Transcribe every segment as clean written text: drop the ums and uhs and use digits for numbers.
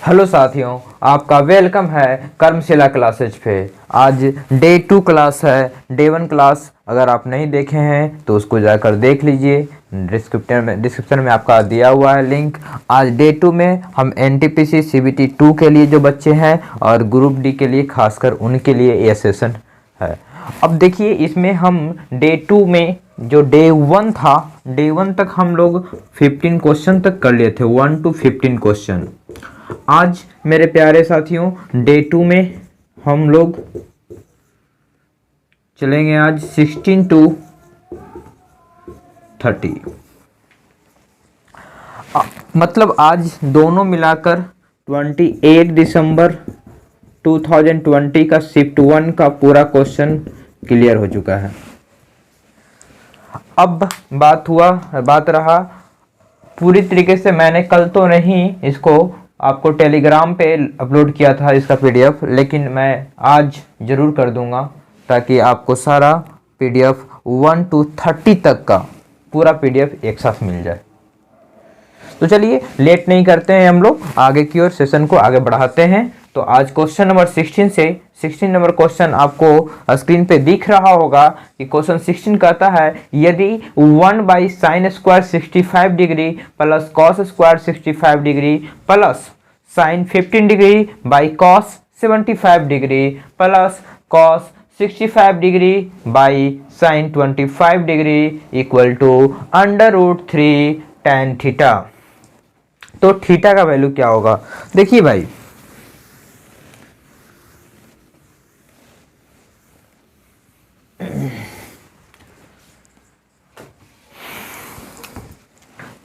Hello साथियों, आपका welcome है कर्मशिला क्लासेज पे। आज डे 2 क्लास है। डे 1 क्लास अगर आप नहीं देखे हैं तो उसको जाकर देख लीजिए। डिस्क्रिप्शन में आपका दिया हुआ है लिंक। आज डे 2 में हम एनटीपीसी सीबीटी 2 के लिए जो बच्चे हैं और ग्रुप डी के लिए खासकर उनके लिए ये सेशन है। अब देखिए, इसमें हम डे 2 में जो डे 1 था, डे 1 तक हम लोग 15 क्वेश्चन तक कर लिए थे, 1 to 15 क्वेश्चन। आज मेरे प्यारे साथियों डे 2 में हम लोग चलेंगे आज 16 to 30। मतलब आज दोनों मिलाकर 28 दिसंबर 2020 का शिफ्ट 1 का पूरा क्वेश्चन क्लियर हो चुका है। अब बात रहा पूरी तरीके से। मैंने कल तो नहीं इसको आपको टेलीग्राम पे अपलोड किया था इसका पीडीएफ, लेकिन मैं आज ज़रूर कर दूंगा ताकि आपको सारा पीडीएफ 1 to 30 तक का पूरा पीडीएफ एक साथ मिल जाए। तो चलिए लेट नहीं करते हैं, हम लोग आगे की ओर सेशन को आगे बढ़ाते हैं। तो आज क्वेश्चन नंबर 16 से 16 नंबर क्वेश्चन आपको स्क्रीन पे दिख रहा होगा कि क्वेश्चन 16 कहता है यदि 1/sin² 65 degree plus cos² 65 degree plus sin 15 degree by cos 75 degree plus cos 65 degree by sin 25 degree equal to √3 tan theta. तो थीटा का वैल्यू क्या होगा? देखिए भाई,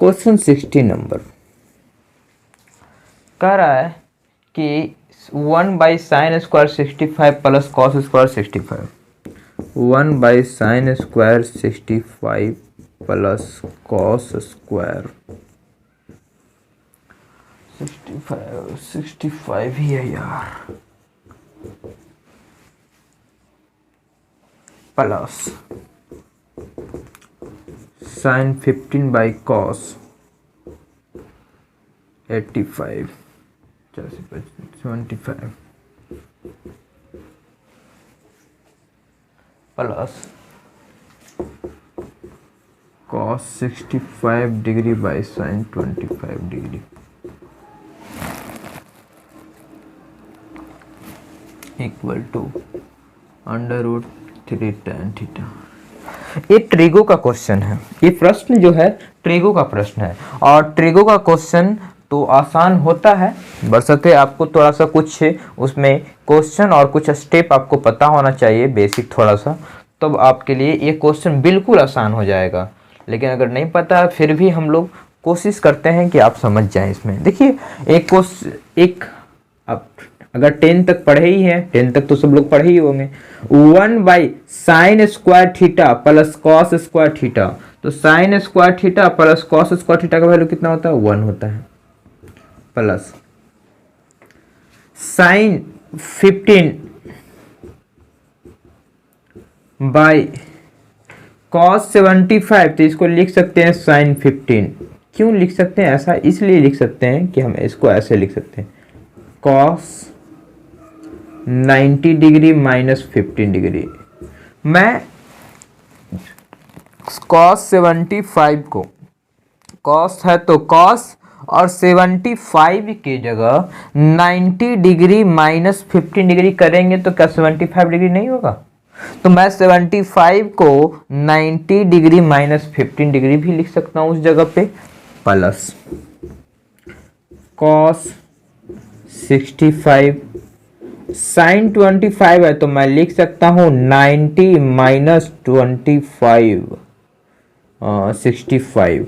क्वेश्चन 16 नंबर कह रहा है कि 1/sin² 65 plus cos² 65, 1/sin² 65 plus cos² 65 ही है यार, plus sin 15 by cos 85 75 plus cos 65 degree by sin 25 degree equal to √3 tan theta. ये ट्रिगो का क्वेश्चन है। ये प्रश्न जो है ट्रिगो का प्रश्न है, और ट्रिगो का क्वेश्चन तो आसान होता है, बशर्ते आपको थोड़ा सा कुछ उसमें क्वेश्चन और कुछ स्टेप आपको पता होना चाहिए, बेसिक थोड़ा सा, तब आपके लिए ये क्वेश्चन बिल्कुल आसान हो जाएगा। लेकिन अगर नहीं पता फिर भी हम लोग कोशिश करते हैं कि आप समझ जाएं इसमें। देखिए एक आप अगर 10 तक पढ़े ही हैं, 10 तक तो सब लोग पढ़े ही होंगे, 1/sin² theta plus cos² theta. तो sin² theta plus cos² theta का वैल्यू कितना होता है? 1 होता है, प्लस sin 15 बाई cos 75, तो इसको लिख सकते हैं sin 15। क्यों लिख सकते हैं ऐसा? इसलिए लिख सकते हैं कि हम इसको ऐसे लिख सकते हैं cos 90 डिग्री माइनस 15 डिग्री। मैं cos 75 को, cos है तो cos और 75 की जगह 90 डिग्री माइनस 15 डिग्री करेंगे तो क्या 75 डिग्री नहीं होगा? तो मैं 75 को 90 डिग्री माइनस 15 डिग्री भी लिख सकता हूं उस जगह पे, प्लस cos 65 sin 25 है तो मैं लिख सकता हूं 90 माइनस 25 65।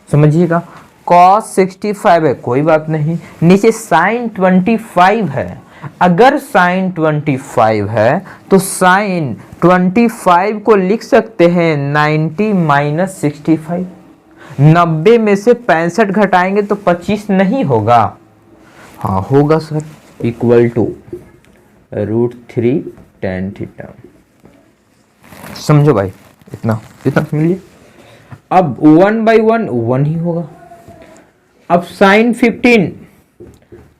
समझिएगा, cos 65 है कोई बात नहीं, नीचे sin 25 है। अगर sin 25 है तो sin 25 को लिख सकते हैं 90 माइनस 65। 90 में से 65 घटाएंगे तो 25 नहीं होगा? हाँ होगा sir, equal to √3 tan theta. समझो भाई, इतना मिलिए। अब 1/1 1 ही होगा। अब sin 15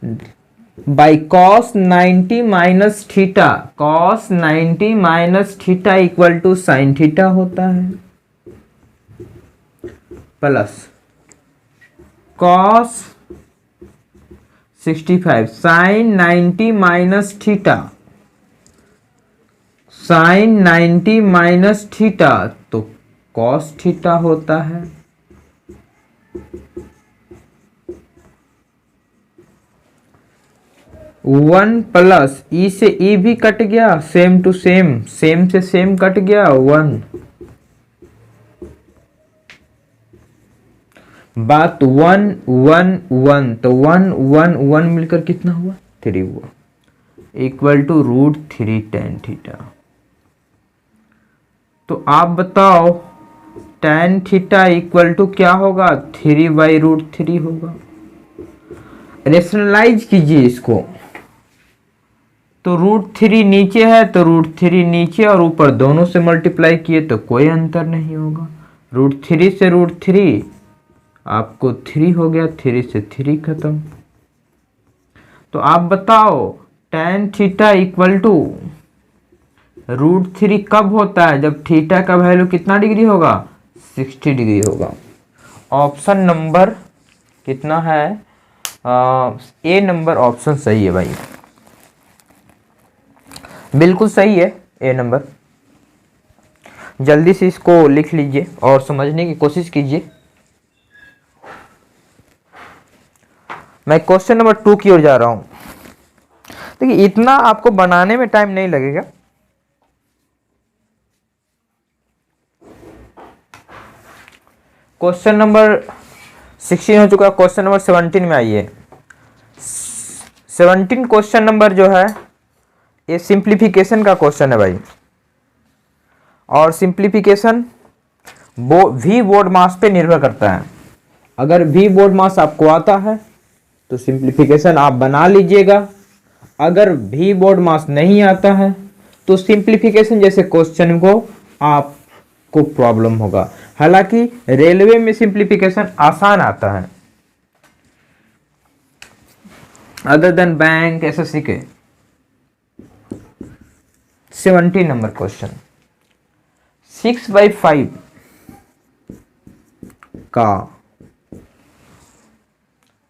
by cos 90 minus theta, cos 90 minus theta equal to sine theta होता है, plus cos 65 sine 90 minus theta, sine 90 minus theta तो कॉस थीटा होता है। वन प्लस ई से ई भी कट गया, सेम टू सेम, सेम से सेम कट गया, वन। बात वन वन वन, तो वन वन वन मिलकर कितना हुआ, 3 हुआ, इक्वल टू √3 tan थीटा। तो आप बताओ tan थीटा इक्वल टू क्या होगा, 3/√3 होगा। रेशनलाइज कीजिए इसको, तो √3 नीचे है तो √3 नीचे और ऊपर दोनों से मल्टीप्लाई किए तो कोई अंतर नहीं होगा। √3 से √3 आपको 3 हो गया, 3 से 3 खत्म। तो आप बताओ tan थीटा इक्वल टू √3 कब होता है, जब थीटा का वैल्यू कितना डिग्री होगा, 60 डिग्री होगा। ऑप्शन नंबर कितना है, ए नंबर ऑप्शन सही है भाई, बिल्कुल सही है ए नंबर। जल्दी से इसको लिख लीजिए और समझने की कोशिश कीजिए। मैं क्वेश्चन नंबर 2 की ओर जा रहा हूं। देखिए इतना आपको बनाने में टाइम नहीं लगेगा। क्वेश्चन नंबर 16 हो चुका, क्वेश्चन नंबर 17 में आइए। 17 क्वेश्चन नंबर जो है ये सिंप्लीफिकेशन का क्वेश्चन है भाई, और सिंप्लीफिकेशन वी बोर्ड मास पे निर्भर करता है। अगर वी बोर्ड मास आपको आता है तो सिंप्लीफिकेशन आप बना लीजिएगा, अगर वी बोर्ड मास नहीं आता है तो सिंप्लीफिकेशन जैसे क्वेश्चन को आपको प्रॉब्लम होगा। हालांकि रेलवे में सिंप्लीफिकेशन आसान आता है, अदर देन बैंक एसएससी के। 17 नंबर क्वेश्चन, 6/5 का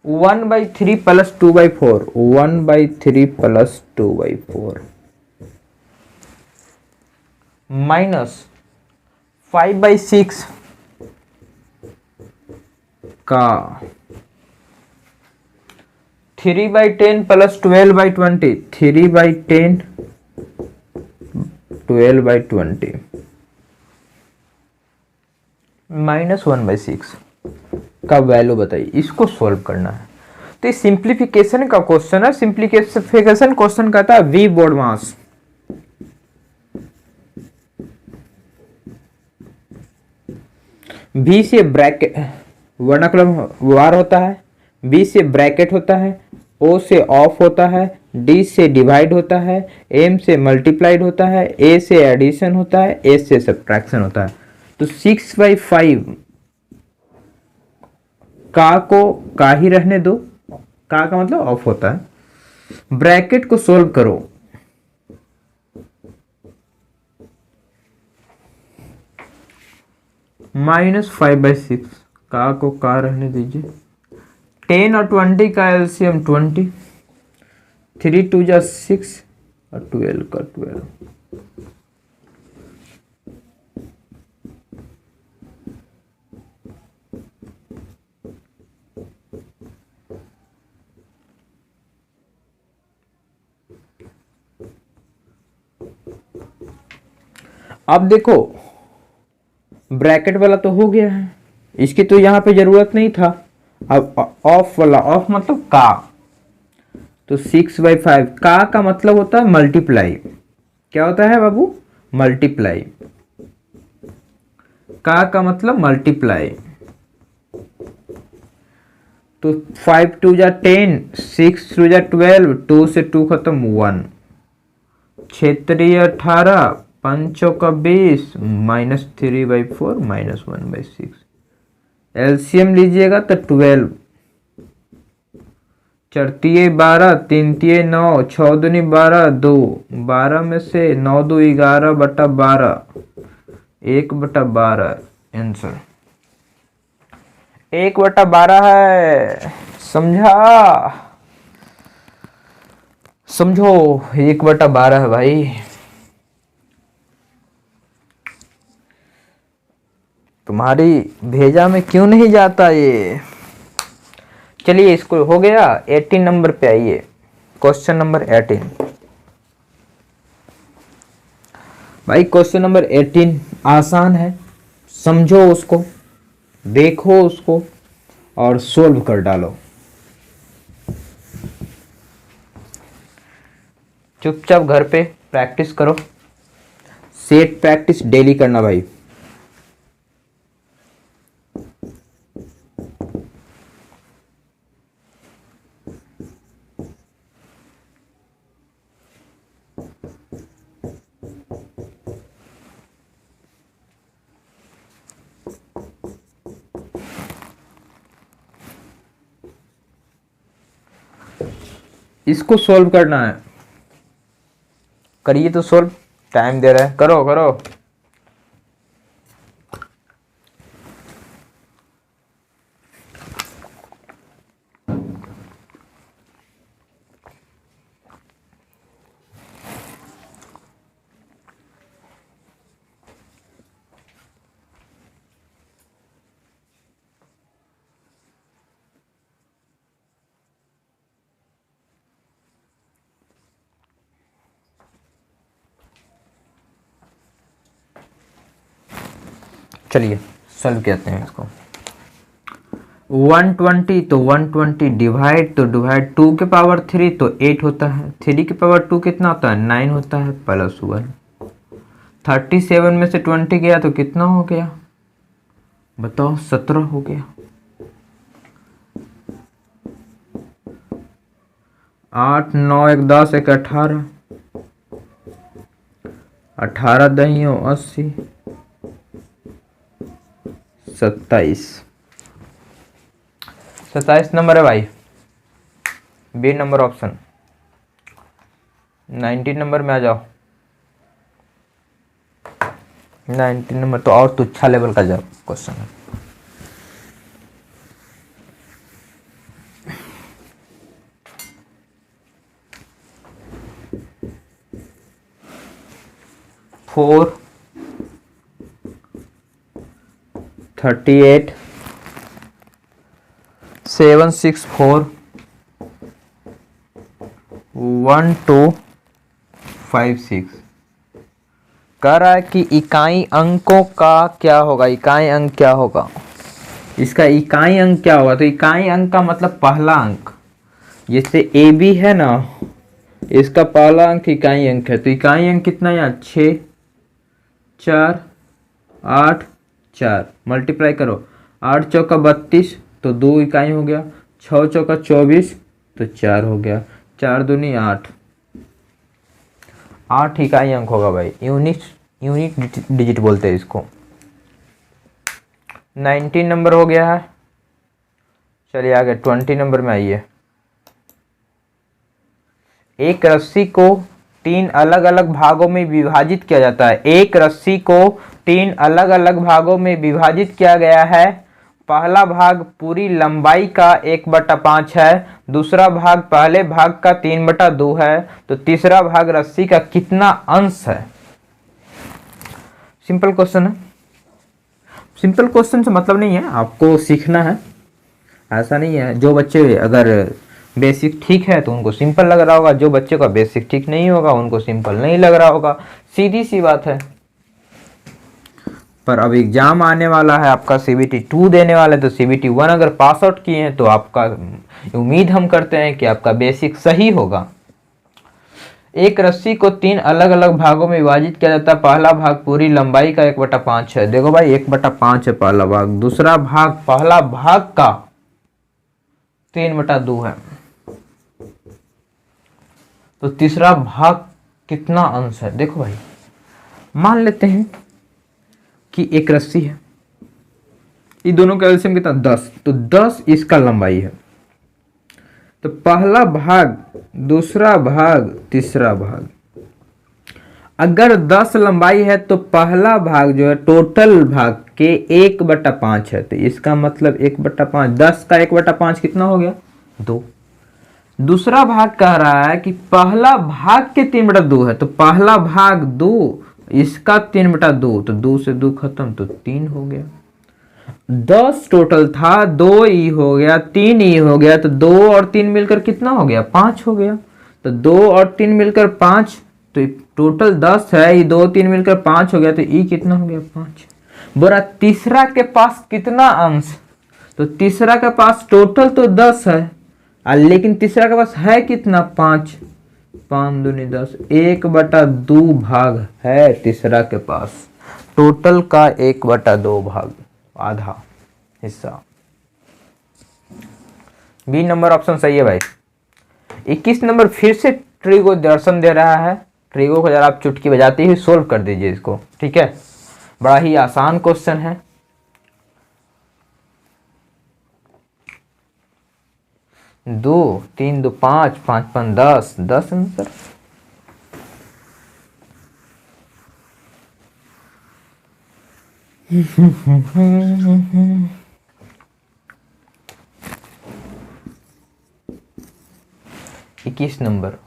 1/3 प्लस 2/4, 1/3 प्लस 2/4 माइनस 5/6 का 3/10 प्लस 12/20, 3/10 12/20 माइनस 1/6 का वैल्यू बताइए। इसको सॉल्व करना है। तो ये सिंप्लीफिकेशन का क्वेश्चन है। सिंप्लीफिकेशन क्वेश्चन कहता है वी बोर्ड मास, बी से ब्रैकेट वर्णाकुलम वार होता है, बी से ब्रैकेट होता है, ओ से ऑफ होता है, डी से डिवाइड होता है, एम से मल्टीप्लाइड होता है, ए से एडिशन होता है, एस से सब्ट्रैक्शन होता है। तो 6/5 का को का ही रहने दो, का मतलब ऑफ होता है। ब्रैकेट को सोल्व करो, -5/6 का को का रहने दीजिए। 10 और 20 का एलसीएम 20, 3 2 जा 6 और 12 का 12। अब देखो ब्रैकेट वाला तो हो गया है, इसकी तो यहां पे जरूरत नहीं था। अब ऑफ वाला, ऑफ मतलब का, तो 6/5 का मतलब होता है मल्टीप्लाई। क्या होता है बाबू, मल्टीप्लाई। का मतलब मल्टीप्लाई। तो 5 2 जा 10, 6 2 जा 12, 2 से 2 खत्म 1, 6 18, 5 का 20, -3/4 -1/6। एलसीएम लीजिएगा तो 12, 4 12, 3 9, 6 दूनी 12, 2 12 में से 9 2 11/12, 1/12 आंसर 1/12 है। समझा? समझो 1/12 है भाई। तुम्हारी भेजा में क्यों नहीं जाता ये? चलिए इसको हो गया। 18 नंबर पे आइए, क्वेश्चन नंबर 18। भाई क्वेश्चन नंबर 18 आसान है, समझो उसको, देखो उसको और सोल्व कर डालो। चुपचाप घर पे प्रैक्टिस करो, सेट प्रैक्टिस डेली करना भाई। इसको सोल्व करना है, करिए तो सोल्व, टाइम दे रहा है, करो करो। चलिए सॉल्व करते हैं इसको। 120 तो 120 डिवाइड, तो डिवाइड 2 के पावर 3 तो 8 होता है, 3 के पावर 2 कितना होता है 9 होता है, +1। 37 में से 20 गया तो कितना हो गया बताओ? 17 हो गया। 8 9 1 10 1 18, 18 दहियों 80, 27 नंबर है भाई, बी नंबर ऑप्शन। 19 नंबर में आ जाओ। 19 नंबर तो और तुच्छा लेवल का जब क्वेश्चन है। फोर 38 7 6 4 1 2 5 6 कह रहा है कि इकाई अंकों का क्या होगा? इकाई अंक क्या होगा? इसका इकाई अंक क्या होगा? तो इकाई अंक का मतलब पहला अंक, जैसे ए बी है ना, इसका पहला अंक इकाई अंक है, तो इकाई अंक कितना? यहाँ 6 4 8 4 मल्टीप्लाई करो, 8 चौका 32 तो 2 इकाई हो गया, 6 चौका 24 तो 4 हो गया, 4 दूनी 8, 8 इकाई अंक होगा भाई। यूनिट डिजिट बोलते हैं इसको। 19 नंबर हो गया है। चलिए आगे 20 नंबर में आइए। एक रस्सी को 3 अलग अलग भागों में विभाजित किया जाता है। एक रस्सी को 3 अलग अलग भागों में विभाजित किया गया है। पहला भाग पूरी लंबाई का 1/5 है, दूसरा भाग पहले भाग का 3/2 है, तो तीसरा भाग रस्सी का कितना अंश है? सिंपल क्वेश्चन है। सिंपल क्वेश्चन से मतलब नहीं है, आपको सीखना है, ऐसा नहीं है। जो बच्चे अगर बेसिक ठीक है तो उनको सिंपल लग रहा होगा, जो बच्चे का बेसिक ठीक नहीं होगा उनको सिंपल नहीं लग रहा होगा, सीधी सी बात है। पर अब एग्जाम आने वाला है, आपका CBT 2 देने वाला है, तो CBT 1 अगर पास आउट किए हैं तो आपका उम्मीद हम करते हैं कि आपका बेसिक सही होगा। एक रस्सी को 3 अलग अलग भागों में विभाजित किया जाता है। पहला भाग पूरी लंबाई का 1/5 है। देखो भाई 1/5 है पहला भाग, दूसरा भाग पहला भाग का 3/2 है, तो तीसरा भाग कितना अंश है? देखो भाई मान लेते हैं कि एक रस्सी है, ये दोनों का एलसीएम कितना 10, तो 10 इसका लंबाई है, तो पहला भाग, दूसरा भाग, तीसरा भाग। अगर 10 लंबाई है तो पहला भाग जो है टोटल भाग के 1/5 है, तो इसका मतलब 1/5, 10 का 1/5 कितना हो गया? 2। दूसरा भाग कह रहा है कि पहला भाग के 3/2 है, तो पहला भाग 2, इसका 3/2, तो 2 से 2 खत्म, तो 3 हो गया। 10 टोटल था, 2 ई हो गया, 3 ई हो गया, तो 2 और 3 मिलकर कितना हो गया? 5 हो गया। तो 2 और 3 मिलकर 5, तो टोटल 10 है, ये 2 3 मिलकर 5 हो गया, तो ई कितना हो गया? 5। बोला तीसरा के पास कितना अंश? तो तीसरा के पास टोटल तो 10 है, लेकिन तीसरा के पास है कितना? 5। 5 दूनी 10, 1/2 भाग है तीसरा के पास, टोटल का 1/2 भाग, आधा हिस्सा। बी नंबर ऑप्शन सही है भाई। 21 नंबर फिर से ट्रिगो दर्शन दे रहा है। ट्रिगो को जरा आप चुटकी बजाते ही सोल्व कर दीजिए इसको, ठीक है। बड़ा ही आसान क्वेश्चन है। दो 3 2 5, 5 5 10, 10 आंसर। इक्कीस number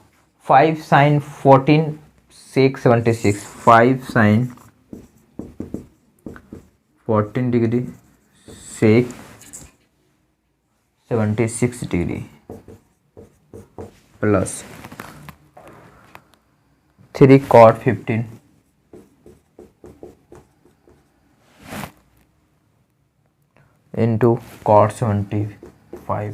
5 sin 14 sec 76, 5 sin 14 degree sec 76 degree plus 3 cot 15 into cot 75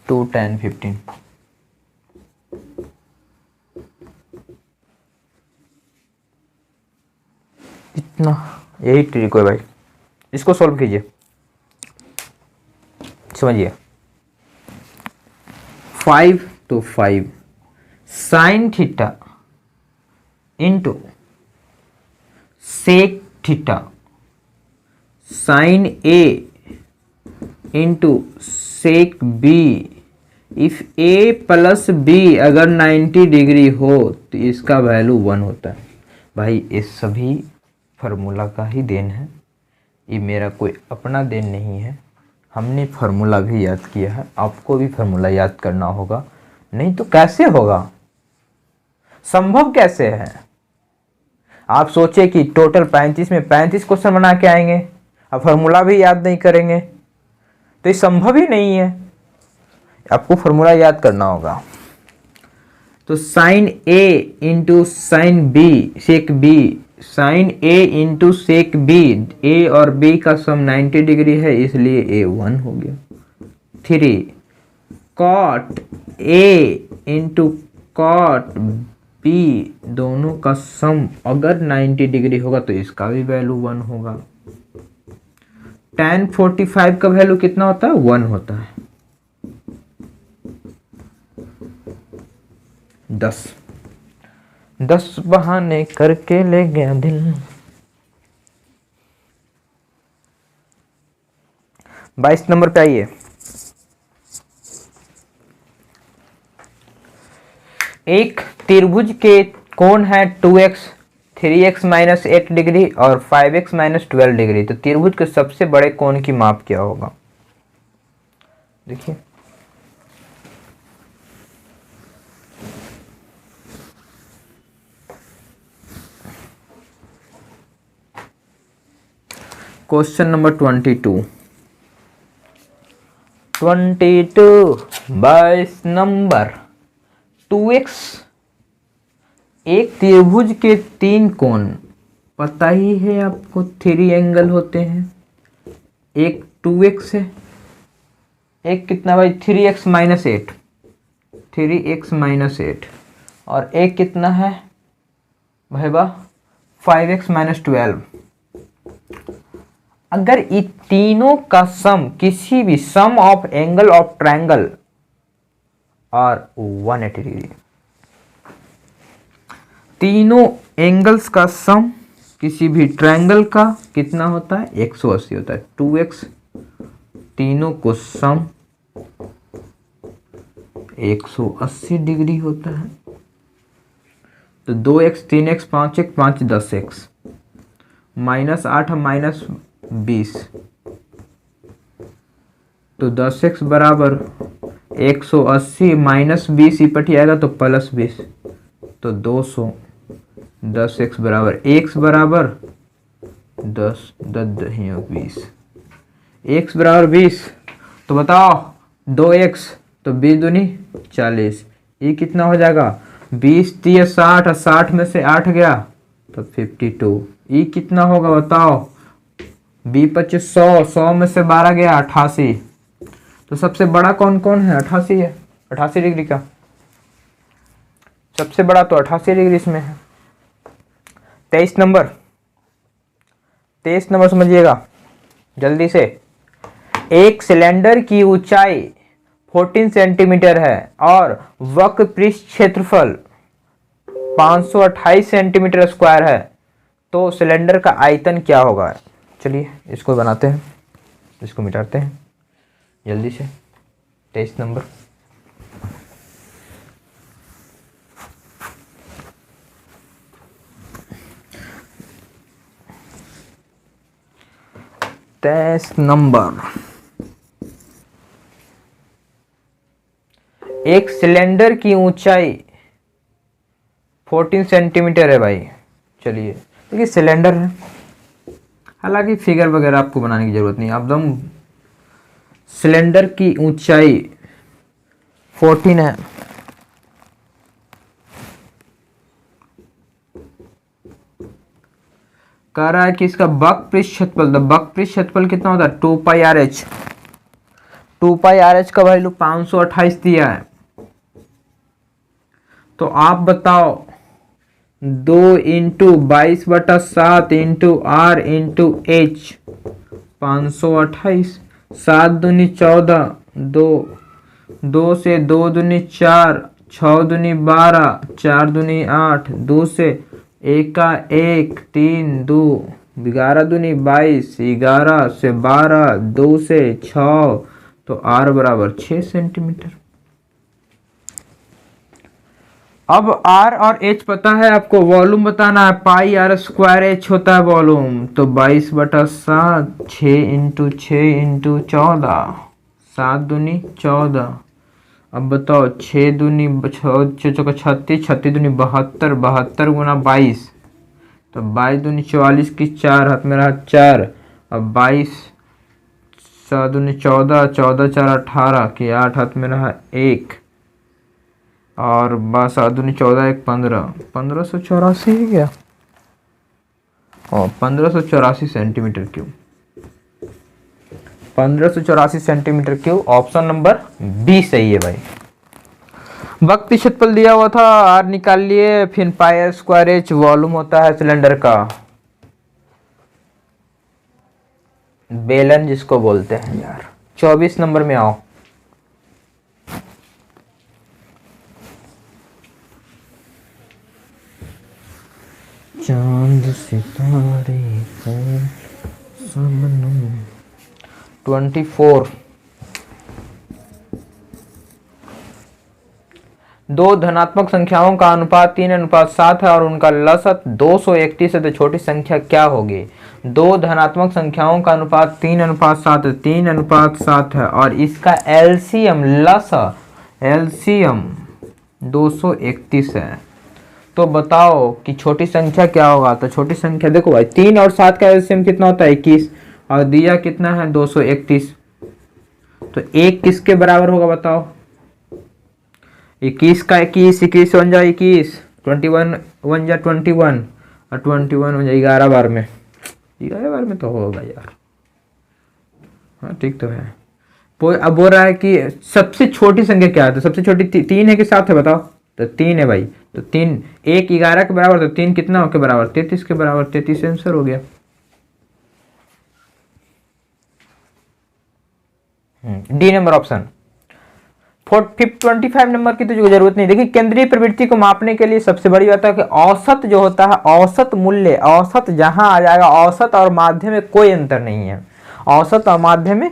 2 tan 15। इतना, यही ट्रिक है भाई। इसको सॉल्व कीजिए, समझिए। 5 तो 5 sine theta into sec theta sine A into sec B. If A plus B अगर 90 डिग्री हो तो इसका वैल्यू 1 होता है। भाई ये सभी फार्मूला का ही देन है, ये मेरा कोई अपना देन नहीं है। हमने फार्मूला भी याद किया है, आपको भी फार्मूला याद करना होगा, नहीं तो कैसे होगा, संभव कैसे है। आप सोचे कि टोटल 35 में 35 क्वेश्चन बना के आएंगे, अब फार्मूला भी याद नहीं करेंगे, तो ये संभव ही नहीं है। आपको फार्मूला याद करना होगा। तो sign A into sine B sec B, sign A into sec B, ए और बी का सम 90 डिग्री है, इसलिए ए 1 हो गया। 3 cot A into cot B, दोनों का सम अगर 90 डिग्री होगा तो इसका भी वैल्यू 1 होगा। tan 45 का वैल्यू कितना होता है? 1 होता है। 10 बहाने करके ले गया दिल। 22 नंबर पे आइए। एक त्रिभुज के कोण है 2x, 3x माइनस 8 डिग्री और 5x माइनस 12 डिग्री। तो त्रिभुज के सबसे बड़े कोण की माप क्या होगा? देखिए क्वेश्चन नंबर 22 22 नंबर 2x, एक त्रिभुज के 3 कोण पता ही है आपको, 3 एंगल होते हैं। एक 2x है, एक कितना भाई 3x माइनस 8, 3x माइनस 8, और एक कितना है भाई 5x माइनस 12। अगर इन तीनों का सम, किसी भी सम ऑफ एंगल ऑफ ट्रायंगल और 180 डिग्री, तीनों एंगल्स का सम किसी भी ट्रायंगल का कितना होता है? 180 होता है। 2x तीनों को सम 180 डिग्री होता है। तो 2x 3x 5x 5 10x -8 -20, तो 10x बराबर 180 -20 इपट आएगा तो +20, तो 200। 10x बराबर x बराबर 10 20, x बराबर 20, तो बताओ 2x तो 20 दूनी 40, ये कितना हो जाएगा 20 3 60, और 60 में से 8 गया तो 52, ये कितना होगा बताओ 20 25 100, 100 में से 12 गया 88। तो सबसे बड़ा कौन कौन है 88 है, 88 डिग्री का सबसे बड़ा तो 88 डिग्री इसमें है। 23 नंबर समझिएगा जल्दी से। एक सिलेंडर की ऊंचाई 14 सेंटीमीटर है और वक्र पृष्ठ क्षेत्रफल 528 सेंटीमीटर स्क्वायर है, तो सिलेंडर का आयतन क्या होगा। चलिए इसको बनाते हैं, इसको मिटाते हैं जल्दी से। 23 नंबर एक सिलेंडर की ऊंचाई 14 सेंटीमीटर है भाई। चलिए देखिए सिलेंडर है, हालांकि फिगर वगैरह आपको बनाने की जरूरत नहीं, एकदम सिलेंडर की ऊंचाई 14 है। कह रहा है कि इसका वक्र पृष्ठ क्षेत्रफल, वक्र पृष्ठ क्षेत्रफल कितना होता है 2πRh। 2πRh का वैल्यू 528 दिया है, तो आप बताओ 2 × 22/7 × R × H 528, 7 दूनी 14, 2 से 2 दूनी 4, 6 दूनी 12, 4 दूनी 8, 2 से 1 का 1, 3 2, 11 दूनी 22, 11 से 12, 2 से 6, तो R बराबर 6 सेंटीमीटर। अब R और H पता है आपको, वॉल्यूम बताना है, πr² होता है वॉल्यूम, तो 22/7, 6 × 6 × 14, 7 दूनी 14। अब बताओ 6 दूनी 6 36, 36 दूनी 72, 72 गुना 22, तो 22 दूनी 44 की 4 हाथ में रहा 4, अब 22 7 दूनी 14, 14 4 18 की 8 हाथ में रहा 1, और 7 दूनी 14 1 15, 1584 ही गया, और 1584 centimetre cube, 1584 centimetre cube. Option number B सही है भाई। वक्र क्षेत्रफल दिया हुआ था, आर निकाल लिए, फिर πr² वॉल्यूम होता है सिलेंडर का, बेलन जिसको बोलते हैं यार। 24 नंबर में आओ। चांद सितारे फूल सबनम। 24 दो धनात्मक संख्याओं का अनुपात 3:7 है और उनका लसत 231 है, तो छोटी संख्या क्या होगी। दो धनात्मक संख्याओं का अनुपात 3:7 है, 3:7 है, और इसका एलसीएम एलसीएम 231 है, तो बताओ कि छोटी संख्या क्या होगा। तो छोटी संख्या देखो भाई, 3 और 7 का एलसीएम कितना होता है 21, और दिया कितना है 231, तो एक किसके बराबर होगा बताओ। 21 का 21, 21 1 जा 21, 21 1 जा 21, और 21 1 जा 11 बार में, 11 बार में तो होगा यार। हाँ ठीक तो है। अब बोल रहा है कि सबसे छोटी संख्या क्या है, तो सबसे छोटी 3 है कि 7 है बताओ। तो 3 है भाई, तो 3 1 11 के बराबर, तो 3 कितना के बराबर 33 के बराबर, 33 आंसर हो गया। D number option. 25 नंबर की तो जरूरत नहीं। देखिए केंद्रीय प्रवृत्ति को मापने के लिए सबसे बड़ी बात है कि औसत जो होता है, औसत मूल्य, औसत जहां आ जाएगा, औसत और माध्य में कोई अंतर नहीं है, औसत और माध्य में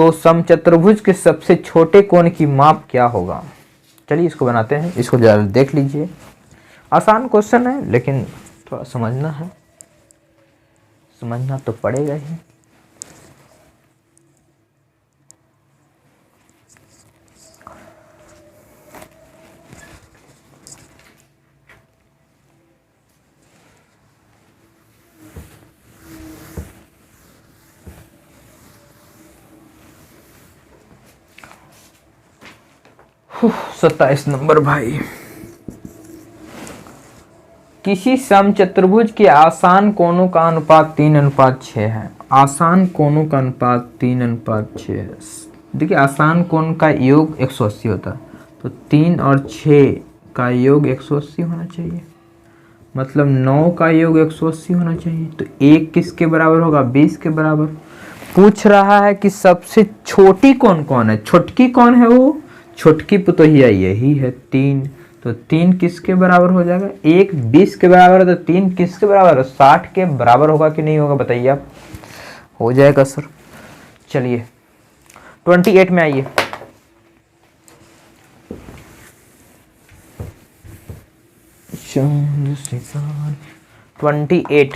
तो समचतुर्भुज के सबसे छोटे कोण की माप क्या होगा। चलिए इसको बनाते हैं, इसको जरा देख लीजिए। आसान क्वेश्चन है लेकिन थोड़ा समझना है, समझना तो पड़ेगा ही। सत्ताईस नंबर भाई। किसी समचतुर्भुज के आसान कोणों का अनुपात 3:6 है। आसान कोणों का अनुपात 3:6 है। देखिए आसान कोण का योग 180 होता है, तो 3 और 6 का योग 180 होना चाहिए, मतलब 9 का योग 180 होना चाहिए। तो 1 किसके बराबर होगा, 20 के बराबर। पूछ रहा है कि सबसे छोटी कौन कौन है, छोटकी कौन है, वो छोटकी पुतोहिया यही है 3। तो 3 किसके बराबर हो जाएगा, 1 20 के बराबर है, तो 3 किसके बराबर है, 60 के बराबर होगा कि नहीं होगा बताइए आप। हो जाएगा सर। चलिए 28 में आइए। चंद्रशेखर 28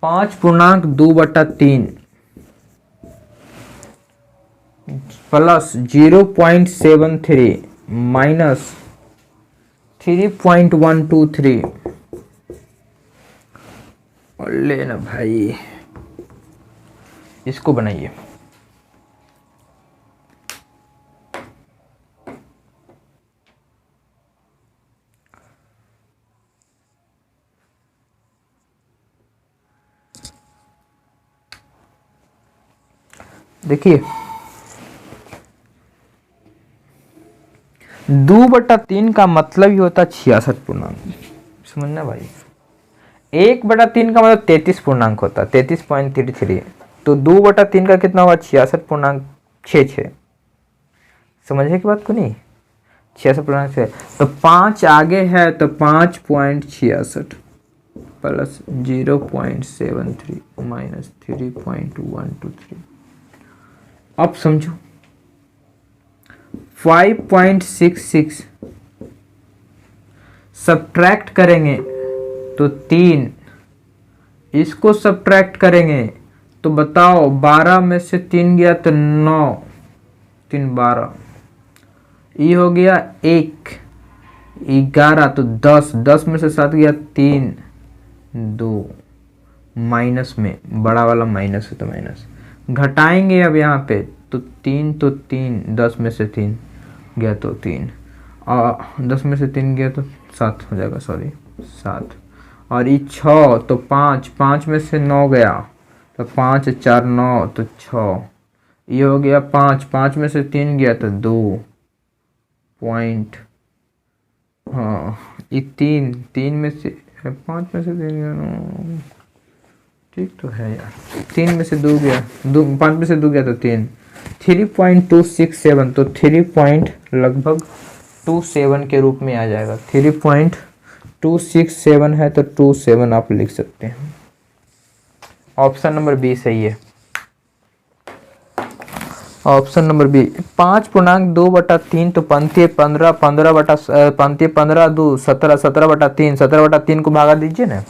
5.2/3 प्लस 0.73 माइनस 3.123 और लेना भाई, इसको बनाइए। देखिए 2/3 का मतलब ही होता 66 पूर्णांक, समझना भाई। 1/3 का मतलब 33 पूर्णांक होता, 33.33। तो 2/3 का कितना हुआ, 66.66। समझे की बात को नहीं, 66.6। तो 5 आगे है तो 5.66 प्लस 0.73 माइनस 3.123। अब समझो 5.66 सब्ट्रैक्ट करेंगे तो 3, इसको सब्ट्रैक्ट करेंगे तो बताओ 12 में से 3 गया तो 9, 3 12, ये हो गया 1 11, तो 10, 10 में से 7 गया 3 2, माइनस में बड़ा वाला माइनस है तो माइनस घटाएंगे। अब यहाँ पे तो 3 तो 3, 10 में से 3 गया तो 3, और 10 में से 3 गया तो 7 हो जाएगा, सॉरी 7। और ये 6 तो 5, 5 में से 9 गया तो 5 4 9 तो 6, ये हो गया 5, 5 में से 3 गया तो 2 पॉइंट, हाँ ये 3, 3 में से 5 में से 3 गया, ठीक तो है यार, 3 में से 2 गया, 5 में से 2 गया तो 3, 3.267। तो 3 लगभग 27 के रूप में आ जाएगा। 3.267 है तो 27 आप लिख सकते हैं। ऑप्शन नंबर बी सही है। ऑप्शन नंबर बी 5.2/3 तो पंक्ति 15, 15 2 17, 17/3, 17/3 को भागा दीजिए ना।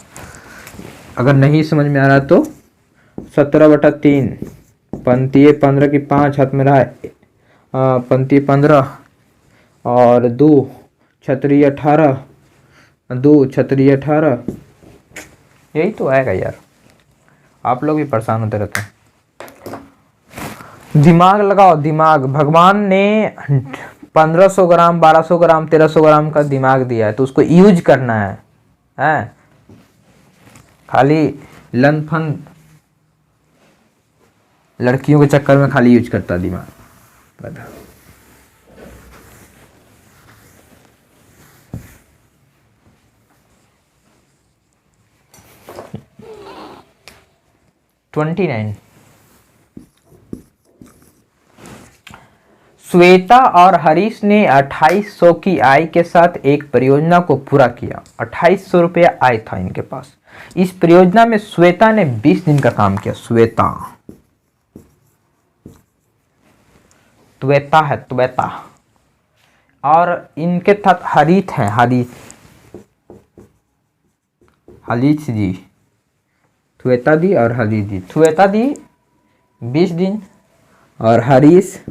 अगर नहीं समझ में आ रहा तो 17/3, पंक्ति 15 की 5 हाथ में रहा है, पंक्ति 15 और 2 छतरी 18, 2 छतरी 18, यही तो आएगा यार। आप लोग भी परेशान होते रहते हैं। दिमाग लगाओ, दिमाग। भगवान ने 1500 ग्राम, 1200 ग्राम, 1300 ग्राम का दिमाग दिया है तो उसको यूज करना है, हैं? खाली लनफन लड़कियों के चक्कर में खाली यूज करता दिमाग, बता। ट्वेंटी 29 श्वेता और हरीश ने 2800 की आय के साथ एक परियोजना को पूरा किया। 2800 रुपया आय था इनके पास। इस परियोजना में श्वेता ने 20 दिन का काम किया। श्वेता, त्वेता है, त्वेता। और इनके साथ हरीत है, हरीत, हरीत जी, श्वेता दी और हरीत दी। श्वेता दी 20 दिन और हरीश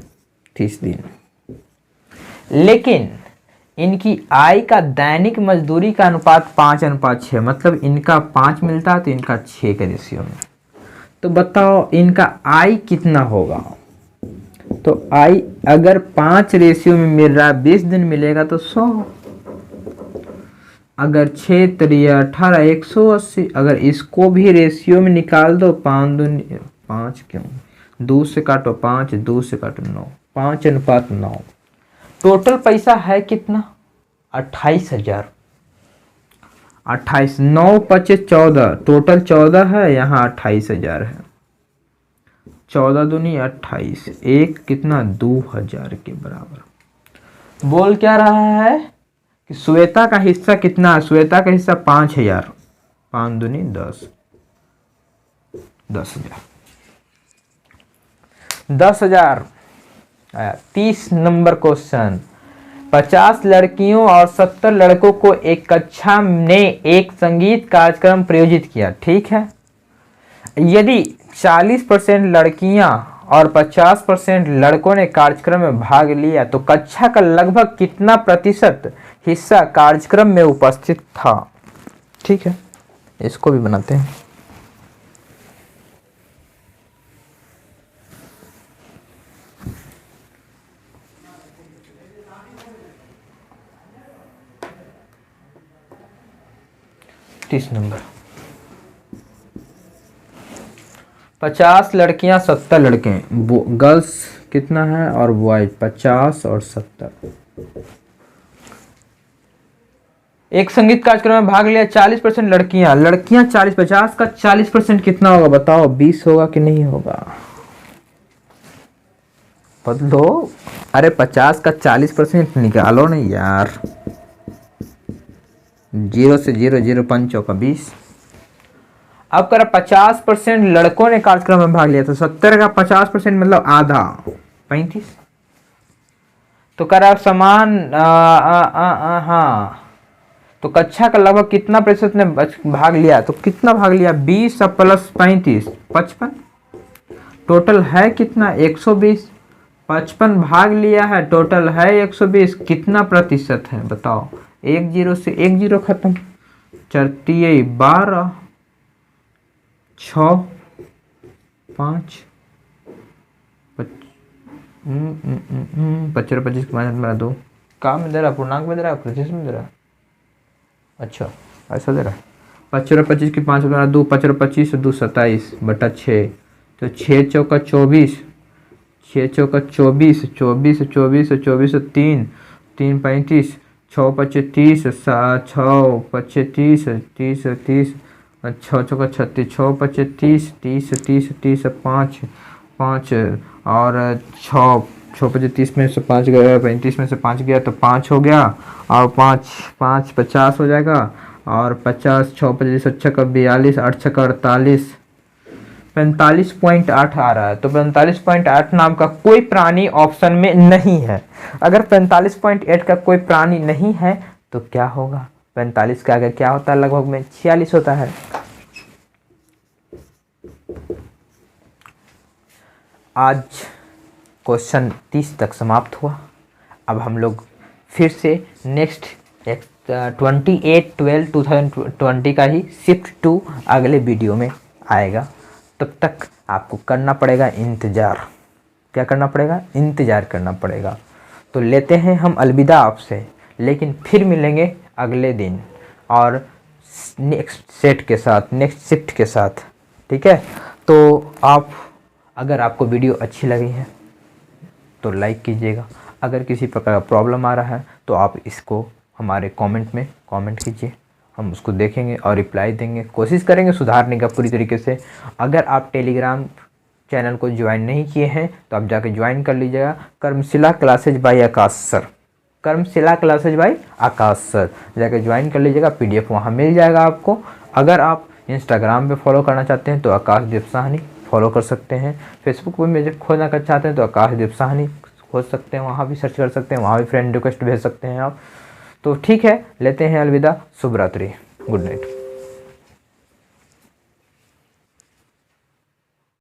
30 दिन। लेकिन इनकी आय का दैनिक मजदूरी का अनुपात 5:6, मतलब इनका 5 मिलता है तो इनका 6 के रेशियो में। तो बताओ इनका आय कितना होगा। तो आय अगर 5 रेशियो में मिल रहा है, 20 दिन मिलेगा तो 100, अगर 6 3 18, 180। अगर इसको भी रेशियो में निकाल दो, 5 क्यों, 2 से काटो 5, 2 से काटो 9, 5:9। टोटल पैसा है कितना, 28,000। 28, 9 5 14, टोटल 14 है, यहाँ 28,000 है। 14 दूनी 28, एक कितना, 2,000 के बराबर। बोल क्या रहा है कि श्वेता का हिस्सा कितना है। श्वेता का हिस्सा 5,000, 5 दूनी 10, 10,000, 10,000 आया। 30 नंबर क्वेश्चन। 50 लड़कियों और 70 लड़कों को एक कक्षा ने एक संगीत कार्यक्रम प्रायोजित किया, ठीक है। यदि 40% लड़कियां और 50% लड़कों ने कार्यक्रम में भाग लिया तो कक्षा का लगभग कितना प्रतिशत हिस्सा कार्यक्रम में उपस्थित था। ठीक है, इसको भी बनाते हैं। नंबर 50 लड़कियां 70 लड़के, गर्ल्स कितना है और बॉयज 50 और 70। एक संगीत कार्यक्रम में भाग लिया 40% लड़कियां, 40, 50 का 40% कितना होगा बताओ, 20 होगा कि नहीं होगा, बदलो। अरे 50 का 40% निकालो नहीं यार, 0 से 0, 0 5 का 20। अब करा 50% लड़कों ने कार्यक्रम में भाग लिया तो 70 का 50% मतलब आधा, 35। तो करा समान हाँ, तो कक्षा का लगभग कितना प्रतिशत ने भाग लिया, तो कितना भाग लिया, 20 प्लस 35, 55। टोटल है कितना, 120। 55 भाग लिया है, टोटल है 120। कितना प्रतिशत है बताओ, 1 0 से 1 0 खत्म, 4 12, 6 5 25 25 मेरा 2 काम में दे रहा, पूर्णांक में दे रहा, प्रतिशत में दे रहा। अच्छा ऐसा दे रहा है। 25 25 की 5 मेरा 2, 25 25 2 27 बटा 6, तो 6 चौका 24, 6 चौका 24, 24 24 24 3 3 35, 6 25 30, 6 25 30 30, 6 चौका 36, 6 25 30 30 30 30, 5 5 और 6 25 30 में से 5 गया, 35 में से 5 गया तो 5 हो गया, और 5 5 50 हो जाएगा, और 50 6 25 6 का 42, 8 6 का 48, 45.8 आ रहा है। तो 45.8 नाम का कोई प्राणी ऑप्शन में नहीं है। अगर 45.8 का कोई प्राणी नहीं है तो क्या होगा, 45 का आगे क्या होता है, लगभग में 46 होता है। आज क्वेश्चन 30 तक समाप्त हुआ। अब हम लोग फिर से नेक्स्ट 28/12/2020 का ही शिफ्ट 2 अगले वीडियो में आएगा। तब तक आपको करना पड़ेगा इंतज़ार। क्या करना पड़ेगा, इंतज़ार करना पड़ेगा। तो लेते हैं हम अलविदा आपसे, लेकिन फिर मिलेंगे अगले दिन और नेक्स्ट सेट के साथ, नेक्स्ट शिफ्ट के साथ। ठीक है, तो अगर आपको वीडियो अच्छी लगी है तो लाइक कीजिएगा। अगर किसी प्रकार का प्रॉब्लम आ रहा है तो आप इसको हमारे कमेंट में कमेंट कीजिए, हम उसको देखेंगे और रिप्लाई देंगे, कोशिश करेंगे सुधारने का पूरी तरीके से। अगर आप टेलीग्राम चैनल को ज्वाइन नहीं किए हैं तो आप जाके ज्वाइन कर लीजिएगा, कर्मशिला क्लासेज बाय आकाश सर, कर्मशिला क्लासेज बाय आकाश सर, जाके ज्वाइन कर लीजिएगा। PDF वहाँ मिल जाएगा आपको। अगर आप इंस्टाग्राम पे फॉलो करना चाहते हैं तो आकाशदीप साहनी फॉलो कर सकते हैं। फेसबुक पे मुझे खोजना कर चाहते हैं तो आकाशदीप साहनी खोज सकते हैं, वहाँ भी सर्च कर सकते हैं, वहाँ भी फ्रेंड रिक्वेस्ट भेज सकते हैं आप। तो ठीक है, लेते हैं अलविदा, शुभ रात्रि, गुड नाइट।